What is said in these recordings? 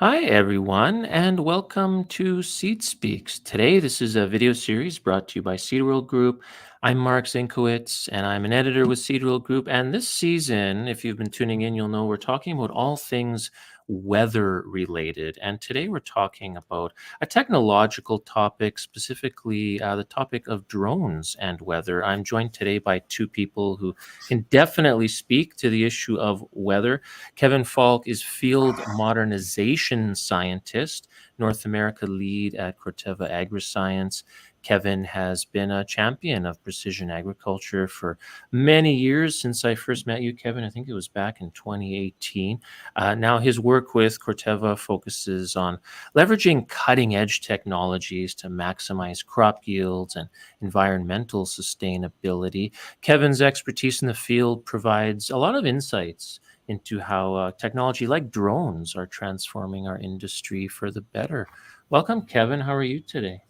Hi, everyone, and welcome to Seed Speaks. Today, this is a video series brought to you by Seed World Group. I'm Mark Zinkowitz, and I'm an editor with Seed World Group. And this season, if you've been tuning in, you'll know we're talking about all things weather related. And today, we're talking about a technological topic, specifically the topic of drones and weather. I'm joined today by two people who can definitely speak to the issue of weather. Kevin Falk is field modernization scientist, North America lead at Corteva Agriscience. Kevin has been a champion of precision agriculture for many years since I first met you, Kevin. I think it was back in 2018. Now, his work with Corteva focuses on leveraging cutting edge technologies to maximize crop yields and environmental sustainability. Kevin's expertise in the field provides a lot of insights into how technology like drones are transforming our industry for the better. Welcome, Kevin. How are you today?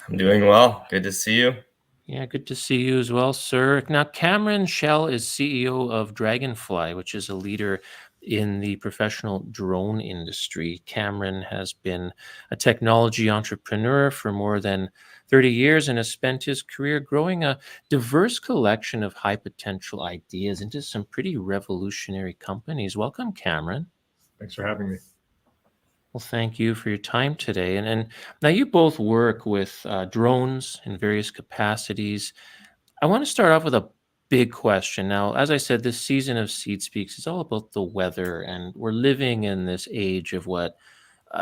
I'm doing well. Good to see you. Yeah, good to see you as well, sir. Now, Cameron Shell is CEO of Dragonfly, which is a leader in the professional drone industry. Cameron has been a technology entrepreneur for more than 30 years and has spent his career growing a diverse collection of high potential ideas into some pretty revolutionary companies. Welcome, Cameron. Thanks for having me. Well, thank you for your time today. And now you both work with drones in various capacities. I want to start off with a big question. Now, as I said, this season of Seed Speaks is all about the weather, and we're living in this age of what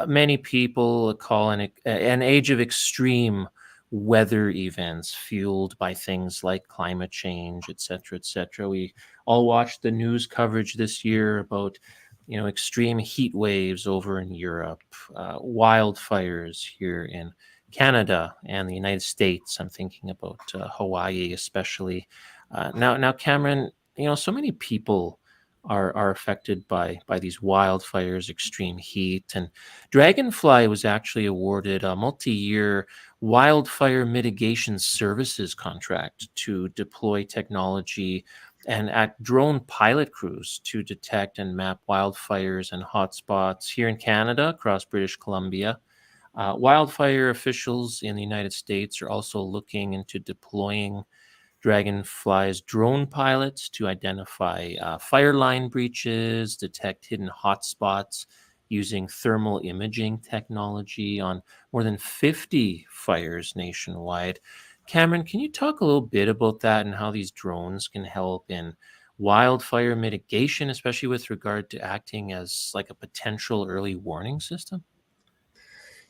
many people call an age of extreme weather events fueled by things like climate change, et cetera, et cetera. We all watched the news coverage this year about extreme heat waves over in Europe, wildfires here in Canada and the United States. I'm thinking about Hawaii, especially. Now, Cameron, so many people are affected by these wildfires, extreme heat, and Dragonfly was actually awarded a multi-year wildfire mitigation services contract to deploy technology and act drone pilot crews to detect and map wildfires and hotspots here in Canada, across British Columbia. Wildfire officials in the United States are also looking into deploying Dragonfly's drone pilots to identify fire line breaches, detect hidden hotspots using thermal imaging technology on more than 50 fires nationwide. Cameron, can you talk a little bit about that and how these drones can help in wildfire mitigation, especially with regard to acting as like a potential early warning system?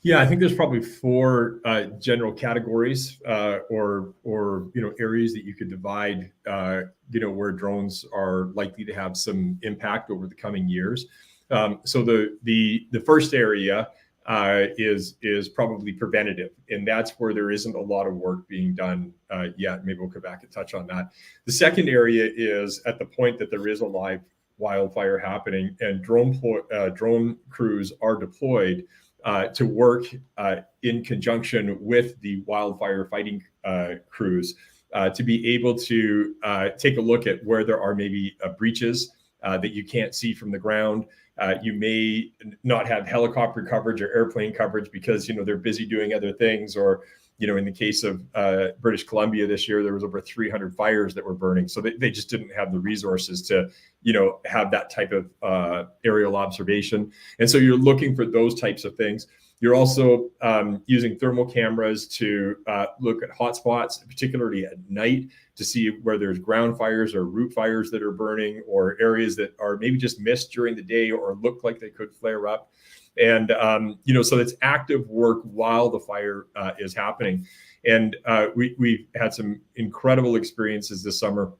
Yeah, I think there's probably four general categories or areas that you could divide where drones are likely to have some impact over the coming years. So the first area is probably preventative, and that's where there isn't a lot of work being done yet. Maybe we'll come back and touch on that. The second area is at the point that there is a live wildfire happening and drone crews are deployed to work in conjunction with the wildfire fighting crews to be able to take a look at where there are maybe breaches that you can't see from the ground. You may not have helicopter coverage or airplane coverage because they're busy doing other things, or in the case of British Columbia this year, there was over 300 fires that were burning. So they just didn't have the resources to, have that type of aerial observation. And so you're looking for those types of things. You're also using thermal cameras to look at hotspots, particularly at night, to see where there's ground fires or root fires that are burning, or areas that are maybe just missed during the day or look like they could flare up. And, so it's active work while the fire is happening. And we've had some incredible experiences this summer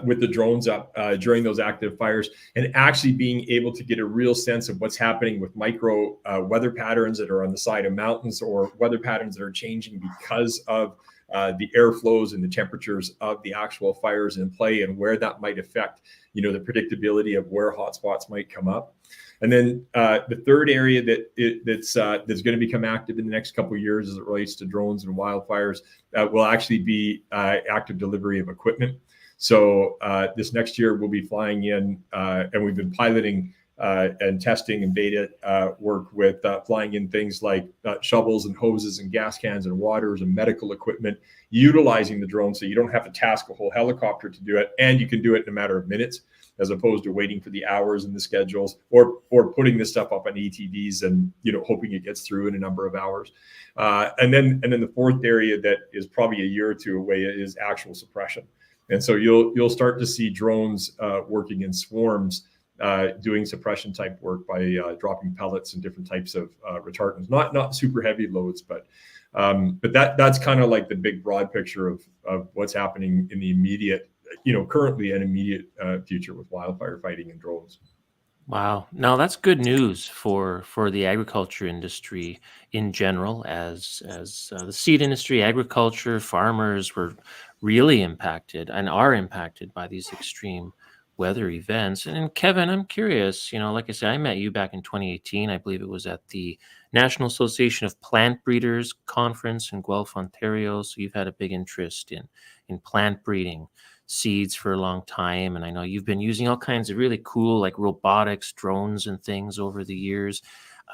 with the drones up during those active fires, and actually being able to get a real sense of what's happening with micro weather patterns that are on the side of mountains, or weather patterns that are changing because of the airflows and the temperatures of the actual fires in play, and where that might affect, the predictability of where hotspots might come up. And then the third area that's going to become active in the next couple of years as it relates to drones and wildfires will actually be active delivery of equipment. So this next year we'll be flying in, and we've been piloting and testing and beta work with flying in things like shovels and hoses and gas cans and waters and medical equipment, utilizing the drone so you don't have to task a whole helicopter to do it, and you can do it in a matter of minutes as opposed to waiting for the hours and the schedules, or putting this stuff up on ATVs and hoping it gets through in a number of hours. And then the fourth area that is probably a year or two away is actual suppression. And so you'll start to see drones working in swarms, doing suppression type work by dropping pellets and different types of retardants, not super heavy loads, but that's kind of like the big broad picture of what's happening in the immediate, currently and immediate future with wildfire fighting and drones. Wow. Now that's good news for the agriculture industry in general, as the seed industry, agriculture, farmers were really impacted and are impacted by these extreme weather events. And Kevin, I'm curious, like I said, I met you back in 2018. I believe it was at the National Association of Plant Breeders Conference in Guelph, Ontario. So you've had a big interest in plant breeding seeds for a long time, and I know you've been using all kinds of really cool like robotics, drones and things over the years.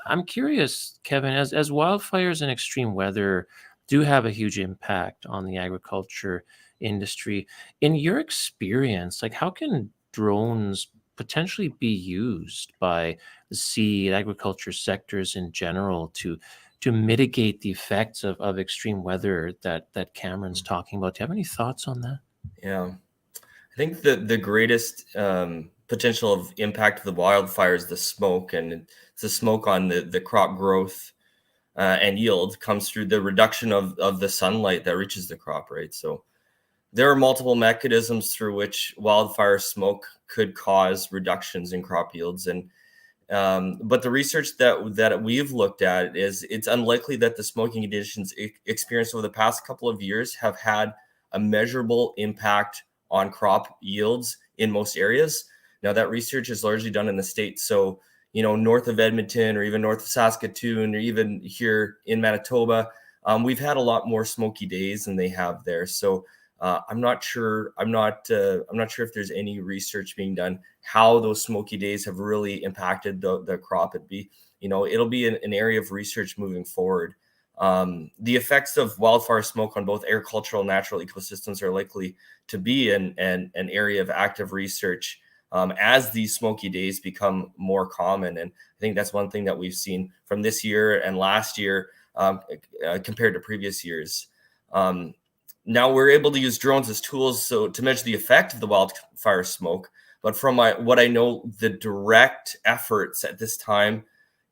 I'm curious, Kevin, as wildfires and extreme weather do have a huge impact on the agriculture industry, in your experience, like how can drones potentially be used by the seed agriculture sectors in general to mitigate the effects of extreme weather that Cameron's talking about? Do you have any thoughts on that? Yeah, I think the greatest potential of impact of the wildfires, the smoke, and it's the smoke on the crop growth and yield comes through the reduction of the sunlight that reaches the crop, right? So there are multiple mechanisms through which wildfire smoke could cause reductions in crop yields, and but the research that we've looked at is it's unlikely that the smoking conditions experienced over the past couple of years have had a measurable impact on crop yields in most areas. Now that research is largely done in the States. So, north of Edmonton or even north of Saskatoon or even here in Manitoba, we've had a lot more smoky days than they have there. So I'm not sure if there's any research being done how those smoky days have really impacted the crop. It'll be an area of research moving forward. The effects of wildfire smoke on both agricultural and natural ecosystems are likely to be an area of active research as these smoky days become more common. And I think that's one thing that we've seen from this year and last year compared to previous years. Now we're able to use drones as tools to measure the effect of the wildfire smoke. But from what I know, the direct efforts at this time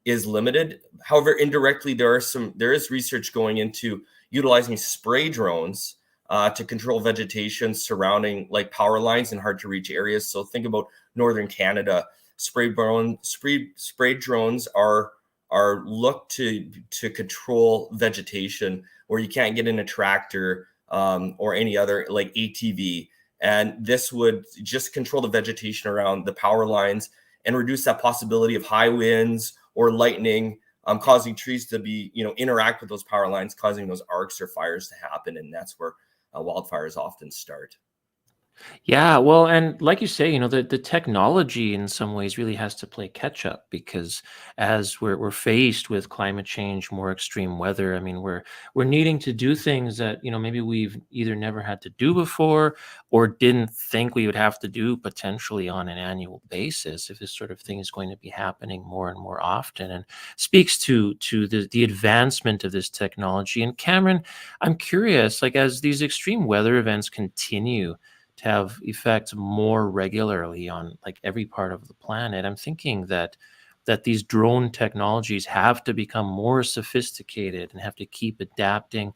is limited. However, indirectly, there is research going into utilizing spray drones to control vegetation surrounding like power lines in hard to reach areas. So think about northern Canada. Spray drones are looked to control vegetation where you can't get in a tractor or any other like ATV. And this would just control the vegetation around the power lines and reduce that possibility of high winds or lightning, causing trees to be, interact with those power lines, causing those arcs or fires to happen. And that's where wildfires often start. Yeah, well, and like you say, the technology in some ways really has to play catch up, because as we're faced with climate change, more extreme weather, I mean, we're needing to do things that, maybe we've either never had to do before or didn't think we would have to do potentially on an annual basis if this sort of thing is going to be happening more and more often, and speaks to the advancement of this technology. And Cameron, I'm curious, like as these extreme weather events continue to have effects more regularly on like every part of the planet, I'm thinking that these drone technologies have to become more sophisticated and have to keep adapting.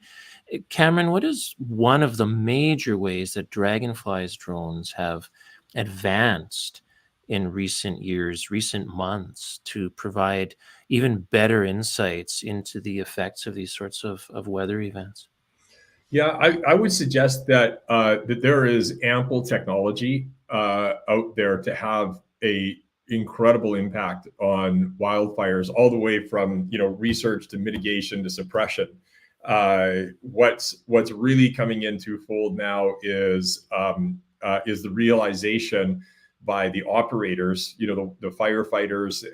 Cameron, what is one of the major ways that Dragonfly's drones have advanced in recent years, recent months, to provide even better insights into the effects of these sorts of weather events? Yeah, I would suggest that that there is ample technology out there to have a incredible impact on wildfires, all the way from research to mitigation to suppression. What's really coming into fold now is the realization by the operators, the firefighters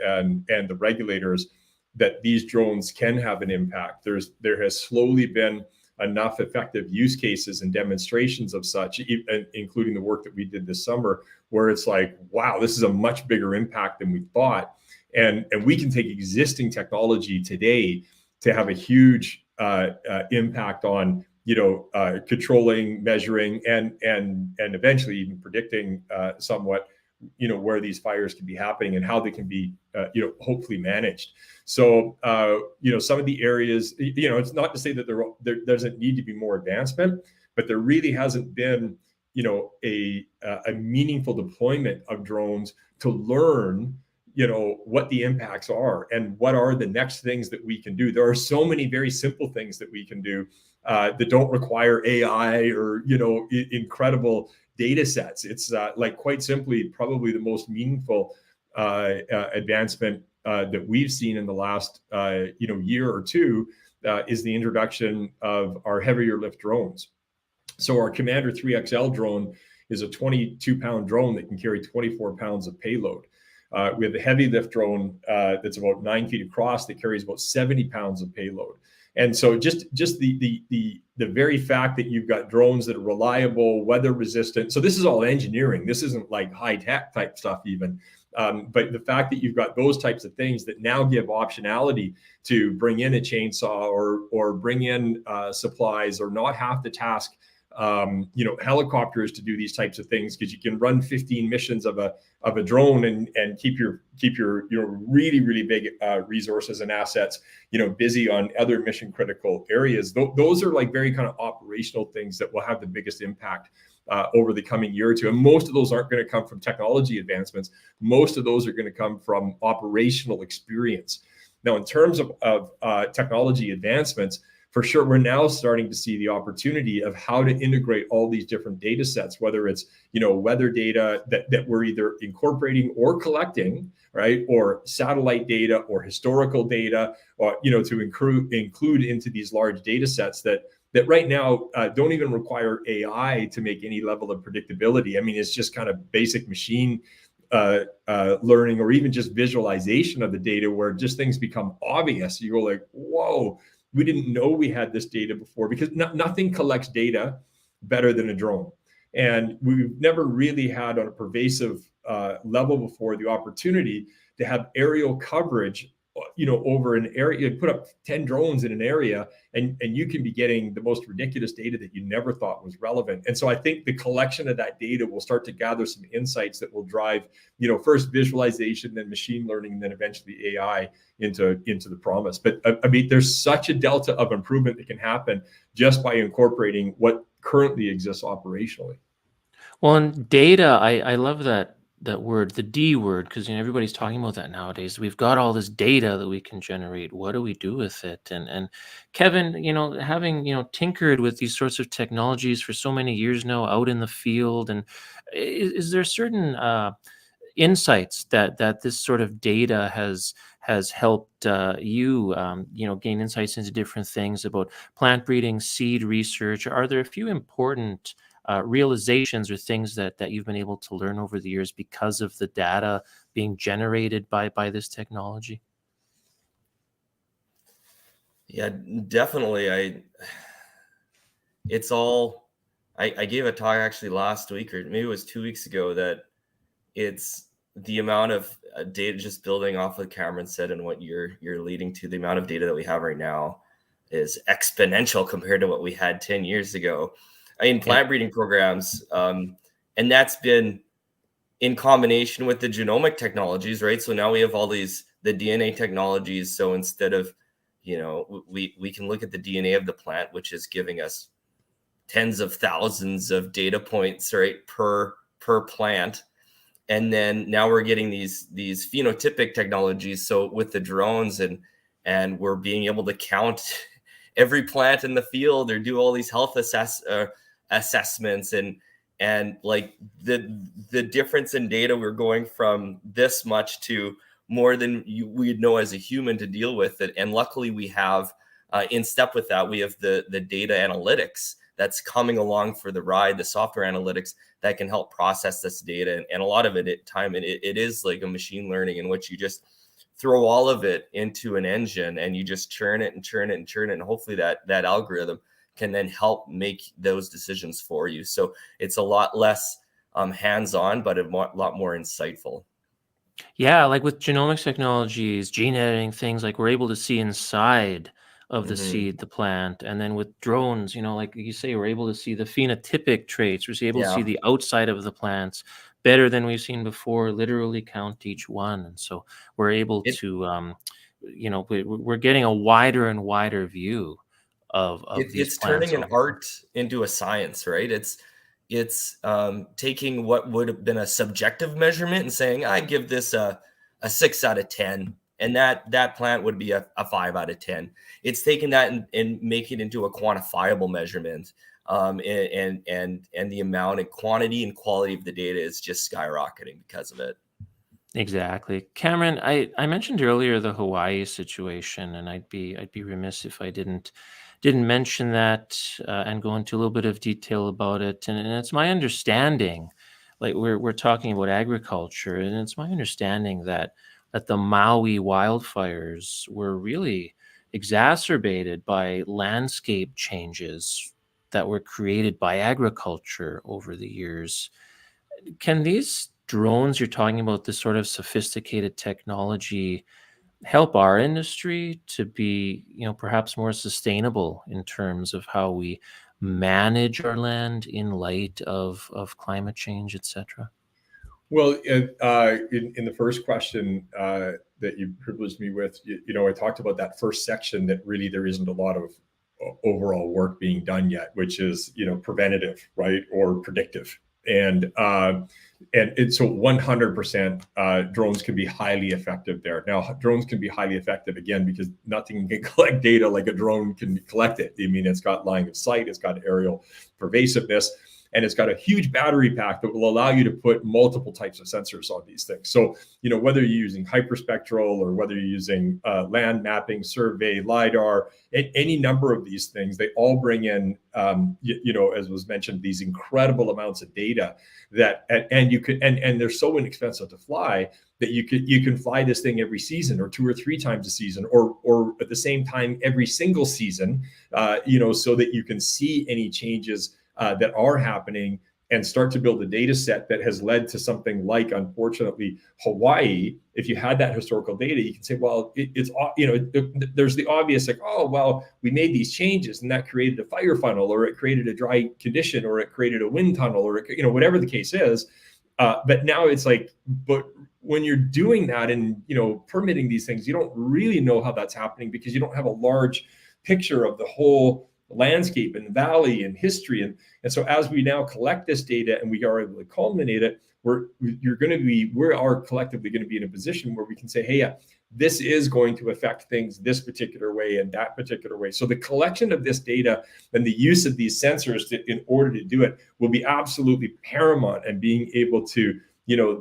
and the regulators, that these drones can have an impact. There has slowly been enough effective use cases and demonstrations of such, including the work that we did this summer, where it's like, wow, this is a much bigger impact than we thought. And we can take existing technology today to have a huge impact on, controlling, measuring, and eventually even predicting somewhat, where these fires can be happening and how they can be, hopefully managed. So, some of the areas, it's not to say that there doesn't need to be more advancement, but there really hasn't been, a meaningful deployment of drones to learn, what the impacts are and what are the next things that we can do. There are so many very simple things that we can do that don't require AI or, incredible data sets. It's like, quite simply, probably the most meaningful advancement that we've seen in the last year or two is the introduction of our heavier lift drones. So our Commander 3XL drone is a 22-pound drone that can carry 24 pounds of payload. We have the heavy lift drone that's about 9 feet across that carries about 70 pounds of payload. And so just the very fact that you've got drones that are reliable, weather resistant. So this is all engineering. This isn't like high tech type stuff even. But the fact that you've got those types of things that now give optionality to bring in a chainsaw or bring in supplies, or not have to task helicopters to do these types of things, because you can run 15 missions of a drone and keep your really, really big resources and assets busy on other mission critical areas. Those are like very kind of operational things that will have the biggest impact over the coming year or two. And most of those aren't going to come from technology advancements. Most of those are going to come from operational experience. Now, in terms of technology advancements, for sure, we're now starting to see the opportunity of how to integrate all these different data sets, whether it's, weather data that we're either incorporating or collecting, right? Or satellite data or historical data, or, to include into these large data sets that right now don't even require AI to make any level of predictability. I mean, it's just kind of basic machine learning, or even just visualization of the data, where just things become obvious. You go like, whoa, we didn't know we had this data before, because nothing collects data better than a drone. And we've never really had, on a pervasive level before, the opportunity to have aerial coverage, over an area. You put up 10 drones in an area and you can be getting the most ridiculous data that you never thought was relevant. And so I think the collection of that data will start to gather some insights that will drive, first visualization, then machine learning, and then eventually AI into the promise. But I mean, there's such a delta of improvement that can happen just by incorporating what currently exists operationally. Well, and data, I love that word, the D word, because everybody's talking about that nowadays. We've got all this data that we can generate. What do we do with it? And Kevin, having tinkered with these sorts of technologies for so many years now, out in the field, and is there certain insights that this sort of data has helped you gain insights into different things about plant breeding, seed research? Are there a few important realizations or things that you've been able to learn over the years because of the data being generated by this technology? Yeah, definitely. I gave a talk actually last week, or maybe it was 2 weeks ago, that it's the amount of data, just building off of Cameron said and what you're leading to, the amount of data that we have right now is exponential compared to what we had 10 years ago. I mean, plant breeding programs, and that's been in combination with the genomic technologies, right? So now we have all the DNA technologies. So instead of, we can look at the DNA of the plant, which is giving us tens of thousands of data points, right, per plant. And then now we're getting these phenotypic technologies. So with the drones, and we're being able to count every plant in the field, or do all these health assessments, and like the difference in data, we're going from this much to more than we'd know as a human to deal with it. And luckily we have, in step with that, we have the data analytics that's coming along for the ride, the software analytics that can help process this data. And a lot of it is like a machine learning in which you just throw all of it into an engine and you just churn it and churn it and churn it. And hopefully that algorithm can then help make those decisions for you. So it's a lot less hands-on, but a lot more insightful. Yeah, like with genomics technologies, gene editing, things like we're able to see inside of the seed, the plant. And then with drones, like you say, we're able to see the phenotypic traits. We're able to see the outside of the plants better than we've seen before, literally count each one. And so we're able to, we're getting a wider and wider view of these It's plants. turning an art into a science, right? It's taking what would have been a subjective measurement and saying, I give this a 6 out of 10, and that plant would be a 5 out of 10. It's taking that and making it into a quantifiable measurement. And the amount and quantity and quality of the data is just skyrocketing because of it. Exactly. Cameron, I mentioned earlier the Hawaii situation, and I'd be remiss if I didn't mention that and go into a little bit of detail about it. And it's my understanding, like we're talking about agriculture, and it's my understanding that the Maui wildfires were really exacerbated by landscape changes that were created by agriculture over the years. Can these drones you're talking about, this sort of sophisticated technology, help our industry to be, perhaps more sustainable in terms of how we manage our land in light of climate change, etc.? Well, in the first question that you privileged me with, I talked about that first section that really there isn't a lot of overall work being done yet, which is, preventative, right, or predictive. And so 100% drones can be highly effective there. Now, drones can be highly effective, again, because nothing can collect data like a drone can collect it. I mean, it's got line of sight, it's got aerial pervasiveness, and it's got a huge battery pack that will allow you to put multiple types of sensors on these things. So, whether you're using hyperspectral or whether you're using land mapping, survey, LiDAR, any number of these things, they all bring in, as was mentioned, these incredible amounts of data that, and they're so inexpensive to fly that you can fly this thing every season or 2 or 3 times a season, or at the same time every single season, so that you can see any changes that are happening and start to build a data set that has led to something like, unfortunately, Hawaii. If you had that historical data, you can say, well, there's the obvious, like, oh, well, we made these changes and that created a fire funnel, or it created a dry condition, or it created a wind tunnel, or, whatever the case is. But now it's like, but when you're doing that and, permitting these things, you don't really know how that's happening because you don't have a large picture of the whole landscape and valley and history. And so as we now collect this data and we are able to culminate it, we are collectively going to be in a position where we can say, hey, this is going to affect things this particular way and that particular way. So the collection of this data and the use of these sensors in order to do it will be absolutely paramount, and being able to,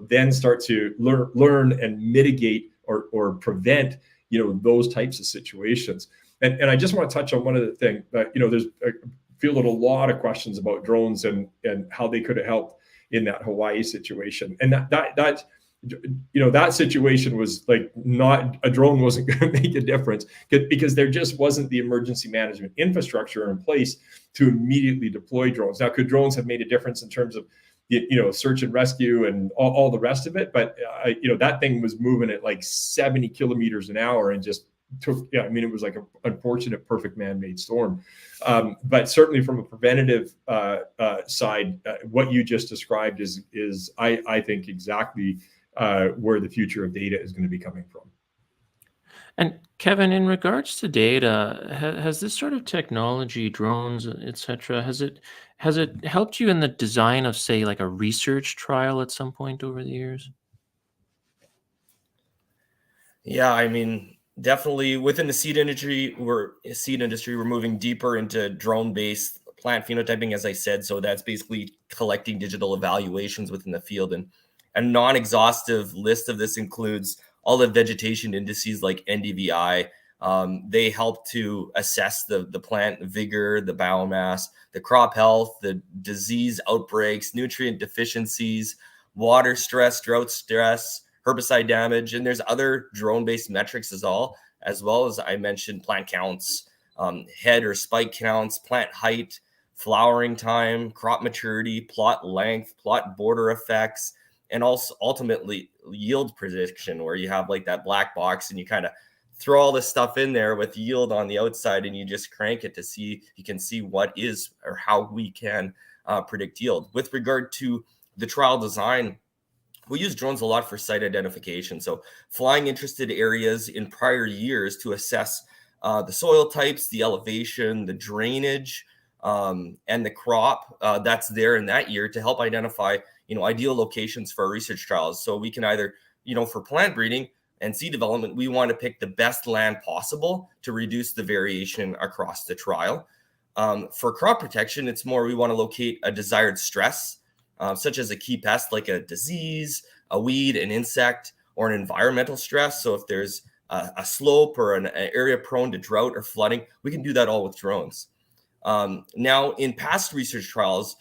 then start to learn and mitigate or prevent, those types of situations. And I just want to touch on one other thing that, I fielded a lot of questions about drones and how they could have helped in that Hawaii situation. And that situation was like, not a drone wasn't going to make a difference because there just wasn't the emergency management infrastructure in place to immediately deploy drones. Now, could drones have made a difference in terms of, search and rescue and all the rest of it? But, that thing was moving at like 70 kilometers an hour and just it was like an unfortunate perfect man-made storm. But certainly from a preventative side, what you just described is I think exactly where the future of data is going to be coming from. And Kevin, in regards to data, has this sort of technology, drones, etc., has it helped you in the design of, say, like a research trial at some point over the years? Yeah, I mean, definitely within the seed industry, we're moving deeper into drone-based plant phenotyping, as I said. So that's basically collecting digital evaluations within the field. And a non-exhaustive list of this includes all the vegetation indices like NDVI, They help to assess the plant vigor, the biomass, the crop health, the disease outbreaks, nutrient deficiencies, water stress, drought stress, herbicide damage, and there's other drone-based metrics as well as I mentioned plant counts, head or spike counts, plant height, flowering time, crop maturity, plot length, plot border effects, and also ultimately yield prediction, where you have like that black box and you kind of throw all this stuff in there with yield on the outside and you just crank it to see, you can see what is or how we can predict yield. With regard to the trial design, we use drones a lot for site identification. So flying interested areas in prior years to assess the soil types, the elevation, the drainage, and the crop that's there in that year to help identify, ideal locations for our research trials. So we can either, for plant breeding and seed development, we want to pick the best land possible to reduce the variation across the trial. For crop protection, it's more we want to locate a desired stress, such as a key pest like a disease, a weed, an insect, or an environmental stress. So if there's a slope or an area prone to drought or flooding, we can do that all with drones. Now, in past research trials,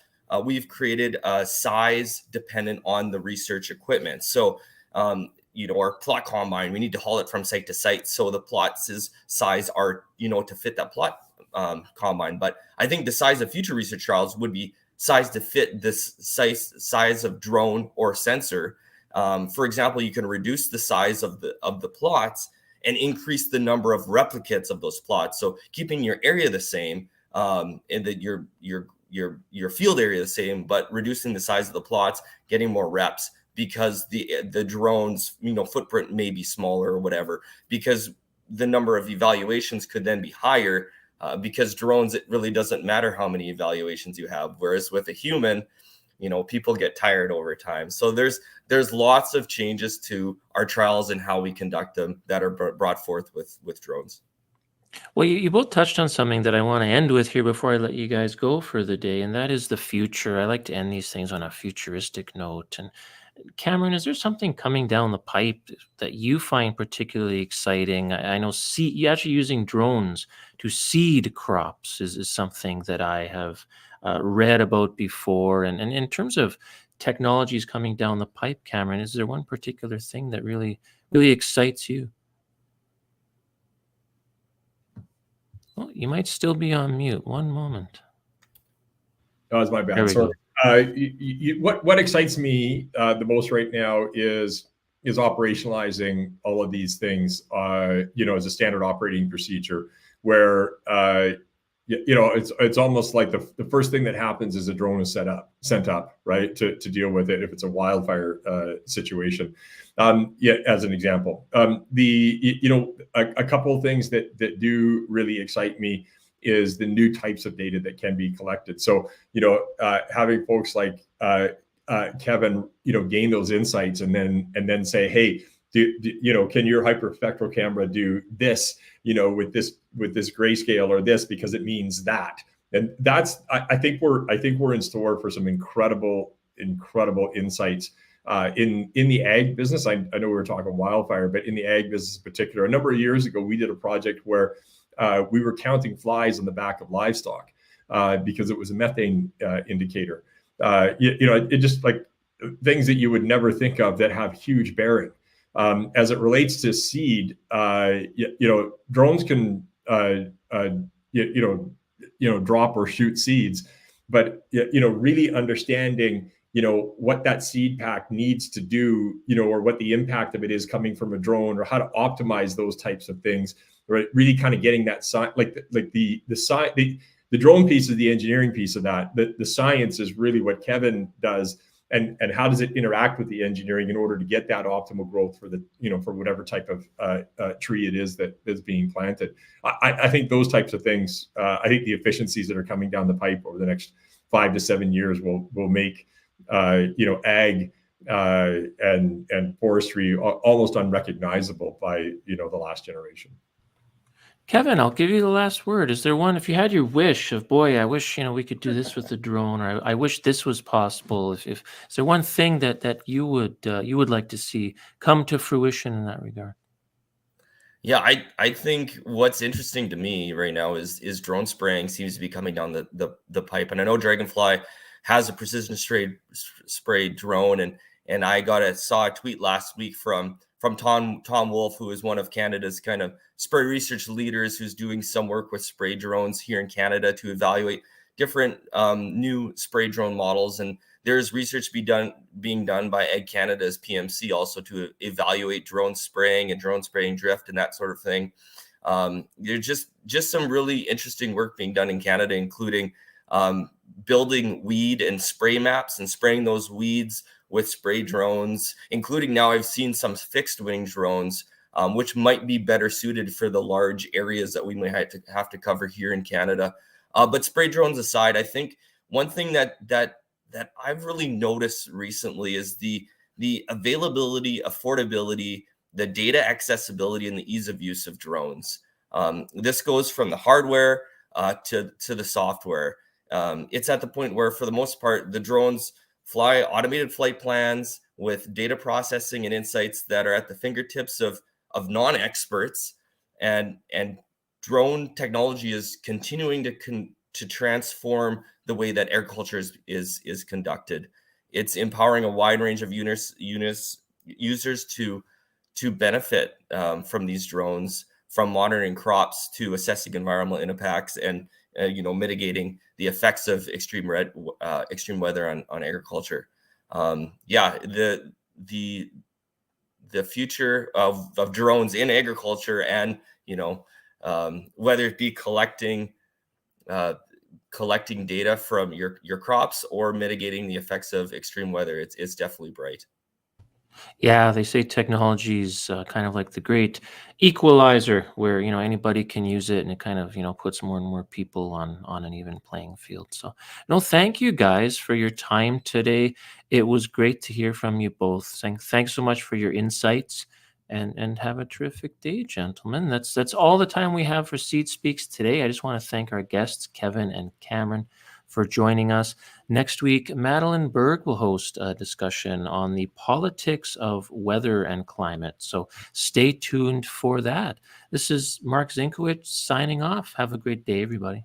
we've created a size dependent on the research equipment. So, our plot combine, we need to haul it from site to site. So the plots' size are, to fit that plot combine. But I think the size of future research trials would be sized to fit this size of drone or sensor. For example, you can reduce the size of the plots and increase the number of replicates of those plots. So keeping your area the same, and that your field area the same, but reducing the size of the plots, getting more reps, because the drone's footprint may be smaller or whatever, because the number of evaluations could then be higher, because drones, it really doesn't matter how many evaluations you have, whereas with a human, people get tired over time. So there's lots of changes to our trials and how we conduct them that are brought forth with drones. Well, you both touched on something that I want to end with here before I let you guys go for the day, and that is the future. I like to end these things on a futuristic note. And Cameron, is there something coming down the pipe that you find particularly exciting? I know you actually using drones to seed crops is something that I have read about before. And in terms of technologies coming down the pipe, Cameron, is there one particular thing that really, really excites you? Well, you might still be on mute. One moment. That was my There bad. we Sorry. go. What excites me the most right now is operationalizing all of these things, as a standard operating procedure, where it's almost like the first thing that happens is a drone is sent up, right, to deal with it if it's a wildfire situation. As an example, a couple of things that do really excite me is the new types of data that can be collected. So, having folks like Kevin, gain those insights and then say, hey, can your hyperspectral camera do this, with this grayscale or this, because it means that. And that's, I think we're in store for some incredible insights in the ag business. I know we were talking wildfire, but in the ag business in particular, a number of years ago, we did a project where we were counting flies on the back of livestock because it was a methane indicator. It just like things that you would never think of that have huge bearing. As it relates to seed, drones can drop or shoot seeds, but really understanding what that seed pack needs to do, or what the impact of it is coming from a drone, or how to optimize those types of things, right? Really kind of getting that the drone piece is the engineering piece of that. The science is really what Kevin does, and how does it interact with the engineering in order to get that optimal growth for for whatever type of tree it is that is being planted. I think those types of things. I think the efficiencies that are coming down the pipe over the next 5 to 7 years will make ag and forestry almost unrecognizable by the last generation. Kevin, I'll give you the last word. Is there one, if you had your wish of, boy, I wish, we could do this with the drone, or I wish this was possible. If is there one thing that you would like to see come to fruition in that regard? Yeah, I think what's interesting to me right now is drone spraying seems to be coming down the pipe, and I know Dragonfly has a precision spray drone, and I saw a tweet last week from Tom Wolf, who is one of Canada's kind of spray research leaders, who's doing some work with spray drones here in Canada to evaluate different new spray drone models. And there's research being done by Ag Canada's PMC also to evaluate drone spraying and drone spraying drift and that sort of thing. There's just some really interesting work being done in Canada, including building weed and spray maps and spraying those weeds with spray drones, including now I've seen some fixed wing drones, which might be better suited for the large areas that we might have to cover here in Canada. But spray drones aside, I think one thing that I've really noticed recently is the availability, affordability, the data accessibility, and the ease of use of drones. This goes from the hardware to the software. It's at the point where, for the most part, the drones fly automated flight plans with data processing and insights that are at the fingertips of non-experts, and drone technology is continuing to transform the way that agriculture is conducted. It's empowering a wide range of users to benefit from these drones, from monitoring crops to assessing environmental impacts and mitigating the effects of extreme weather on agriculture. The future of drones in agriculture, and whether it be collecting data from your crops or mitigating the effects of extreme weather, it's definitely bright. Yeah, they say technology is kind of like the great equalizer, where anybody can use it, and it kind of puts more and more people on an even playing field. So, no, thank you guys for your time today. It was great to hear from you both. Thanks so much for your insights, and have a terrific day, gentlemen. That's all the time we have for Seed Speaks today. I just want to thank our guests, Kevin and Cameron, for joining us. Next week, Madeline Berg will host a discussion on the politics of weather and climate. So stay tuned for that. This is Mark Zinkowicz signing off. Have a great day, everybody.